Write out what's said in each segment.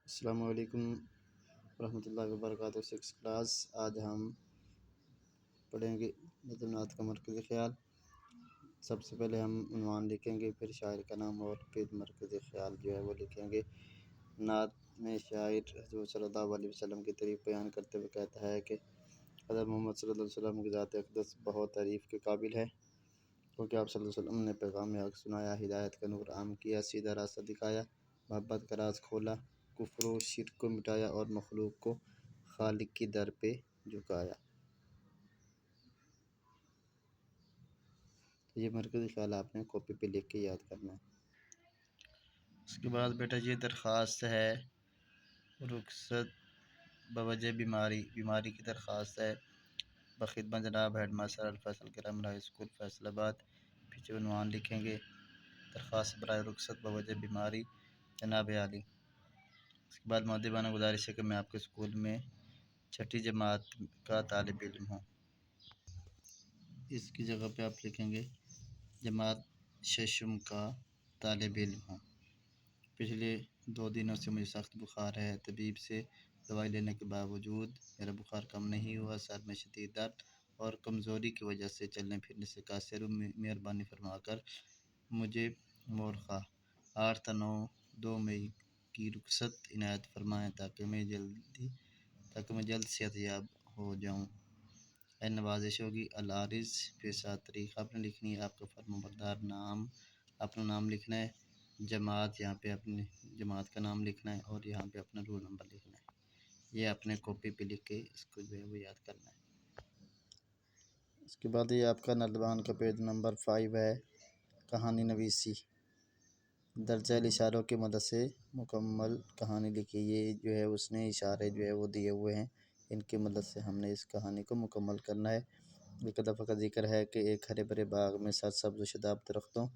السلام علیکم ورحمۃ اللہ وبرکاتہ۔ سکس کلاس آج ہم پڑھیں گے نظم نعت کا مرکزی خیال۔ سب سے پہلے ہم عنوان لکھیں گے، پھر شاعر کا نام اور پھر مرکزی خیال جو ہے وہ لکھیں گے۔ نعت میں شاعر حضور صلی اللہ علیہ وسلم کی تعریف بیان کرتے ہوئے کہتا ہے کہ حضرت محمد صلی اللہ علیہ وسلم کی ذات اقدس بہت تعریف کے قابل ہے، کیونکہ آپ صلی اللہ علیہ وسلم نے پیغام حق سنایا، ہدایت کا نور عام کیا، سیدھا راستہ دکھایا، محبت کا راز کھولا، کفر و شرک کو مٹایا اور مخلوق کو خالق کی در پہ جھکایا۔ یہ مرکزی خیال آپ نے کاپی پہ لکھ کے یاد کرنا ہے۔ اس کے بعد بیٹا یہ درخواست ہے، رخصت بوجہ بیماری کی درخواست ہے، بخدمت جناب ہیڈ ماسٹر الفیصل کرم ہائی اسکول فیصل آباد۔ پیچھے عنوان لکھیں گے، درخواست برائے رخصت بوجہ بیماری جناب عالی۔ اس کے بعد مؤدبانہ گزارش ہے کہ میں آپ کے اسکول میں چھٹی جماعت کا طالب علم ہوں۔ اس کی جگہ پہ آپ لکھیں گے جماعت ششم کا طالب علم ہوں۔ پچھلے 2 دنوں سے مجھے سخت بخار ہے، طبیب سے دوائی لینے کے باوجود میرا بخار کم نہیں ہوا، سر میں شدید درد اور کمزوری کی وجہ سے چلنے پھرنے سے قاصر ہوں، مہربانی فرما کر مجھے مورخہ 8 تا 9 مئی کی رخصت عنایت فرمائیں تاکہ میں جلد صحت یاب ہو جاؤں۔ نوازش ہوگی، العارض پھر 7 تاریخ آپ نے لکھنی ہے، آپ کا فرمانبردار نام، اپنا نام لکھنا ہے، جماعت یہاں پہ اپنے جماعت کا نام لکھنا ہے اور یہاں پہ اپنا رول نمبر لکھنا ہے۔ یہ اپنے کاپی پہ لکھ کے اس کو جو ہے وہ یاد کرنا ہے۔ اس کے بعد یہ آپ کا نردبان کا پیج نمبر 5 ہے، کہانی نویسی۔ درجہ اشاروں کی مدد سے مکمل کہانی لکھی۔ یہ جو ہے اس نے اشارے جو ہے وہ دیے ہوئے ہیں، ان کی مدد سے ہم نے اس کہانی کو مکمل کرنا ہے۔ ایک دفعہ کا ذکر ہے کہ ایک ہرے بھرے باغ میں سرسبز و شاداب درختوں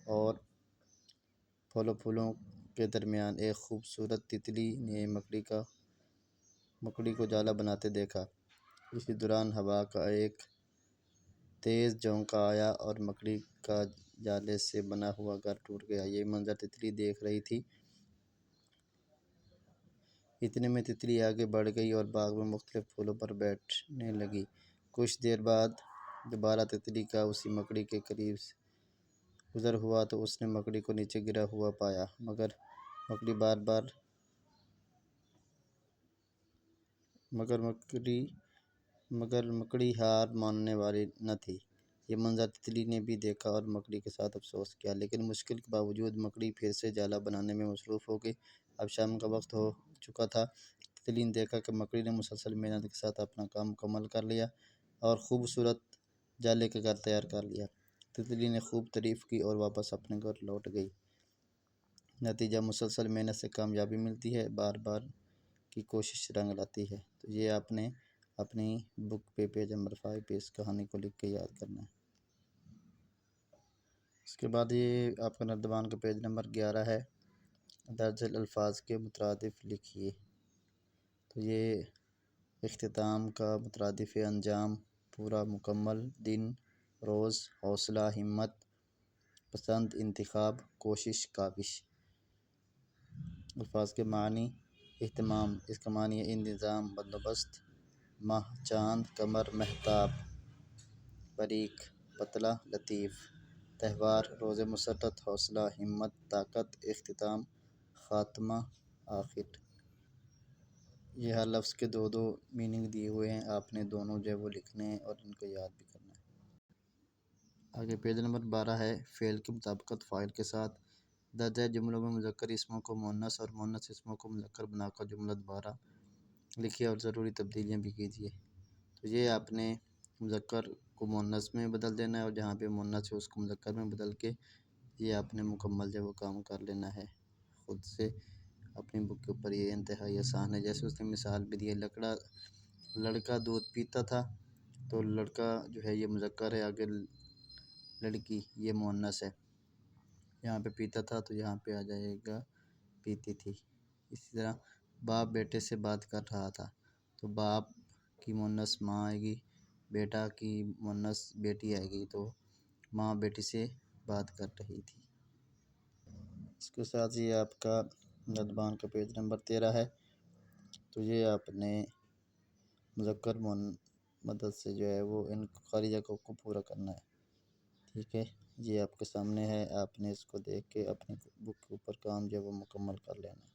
اور پھولوں کے درمیان ایک خوبصورت تتلی نے مکڑی کو جالا بناتے دیکھا۔ اسی دوران ہوا کا ایک تیز جھونکا آیا اور مکڑی کا جالے سے بنا ہوا گھر ٹوٹ گیا۔ یہ منظر تتلی دیکھ رہی تھی۔ اتنے میں تتلی آگے بڑھ گئی اور باغ میں مختلف پھولوں پر بیٹھنے لگی۔ کچھ دیر بعد دوبارہ تتلی کا اسی مکڑی کے قریب سے گزر ہوا تو اس نے مکڑی کو نیچے گرا ہوا پایا، مگر مکڑی ہار ماننے والی نہ تھی۔ یہ منظر تتلی نے بھی دیکھا اور مکڑی کے ساتھ افسوس کیا، لیکن مشکل کے باوجود مکڑی پھر سے جالا بنانے میں مصروف ہو گئی۔ اب شام کا وقت ہو چکا تھا۔ تتلی نے دیکھا کہ مکڑی نے مسلسل محنت کے ساتھ اپنا کام مکمل کر لیا اور خوبصورت جالے کا گھر تیار کر لیا۔ تتلی نے خوب تعریف کی اور واپس اپنے گھر لوٹ گئی۔ نتیجہ، مسلسل محنت سے کامیابی ملتی ہے، بار بار کی کوشش رنگ لاتی ہے۔ تو یہ آپ نے اپنی بک پہ پیج نمبر 5 پہ اس کہانی کو لکھ کے یاد کرنا ہے۔ اس کے بعد یہ آپ کا نردبان کا پیج نمبر 11 ہے، درج الفاظ کے مترادف لکھیے۔ تو یہ اختتام کا مترادف انجام، پورا، مکمل، دن، روز، حوصلہ، ہمت، پسند، انتخاب، کوشش، کاوش۔ الفاظ کے معنی، اہتمام، اس کا معنی ہے انتظام، بندوبست، ماہ، چاند، قمر، مہتاب، باریک، پتلا، لطیف، تہوار، روز مسرت، حوصلہ، ہمت، طاقت، اختتام، خاتمہ، آخر۔ یہ ہر لفظ کے 2 میننگ دیے ہوئے ہیں، آپ نے دونوں جو ہے وہ لکھنے ہیں اور ان کو یاد بھی کرنا ہے۔ آگے پیج نمبر 12 ہے، فعل کی مطابقت فاعل کے ساتھ۔ درجہ جملوں میں مذکر اسموں کو مؤنث اور مؤنث اسموں کو مذکر بنا کر جملہ دوبارہ لکھیے اور ضروری تبدیلیاں بھی کیجیے۔ تو یہ آپ نے مذکر کو مؤنث میں بدل دینا ہے اور جہاں پہ مؤنث ہے اس کو مذکر میں بدل کے یہ آپ نے مکمل جو وہ کام کر لینا ہے خود سے اپنی بک کے اوپر۔ یہ انتہائی آسان ہے، جیسے اس نے مثال بھی دی ہے، لڑکا دودھ پیتا تھا، تو لڑکا جو ہے یہ مذکر ہے، آگے لڑکی یہ مؤنث ہے، یہاں پہ پیتا تھا تو یہاں پہ آ جائے گا پیتی تھی۔ اسی طرح باپ بیٹے سے بات کر رہا تھا، تو باپ کی مؤنث ماں آئے گی، بیٹا کی مؤنث بیٹی آئے گی، تو ماں بیٹی سے بات کر رہی تھی۔ اس کے ساتھ یہ آپ کا ندبان کا پیج نمبر 13 ہے۔ تو یہ آپ نے مذکر مدد سے جو ہے وہ ان خارجہ کو پورا کرنا ہے، ٹھیک ہے۔ یہ آپ کے سامنے ہے، آپ نے اس کو دیکھ کے اپنی بک کے اوپر کام جو ہے وہ مکمل کر لینا ہے۔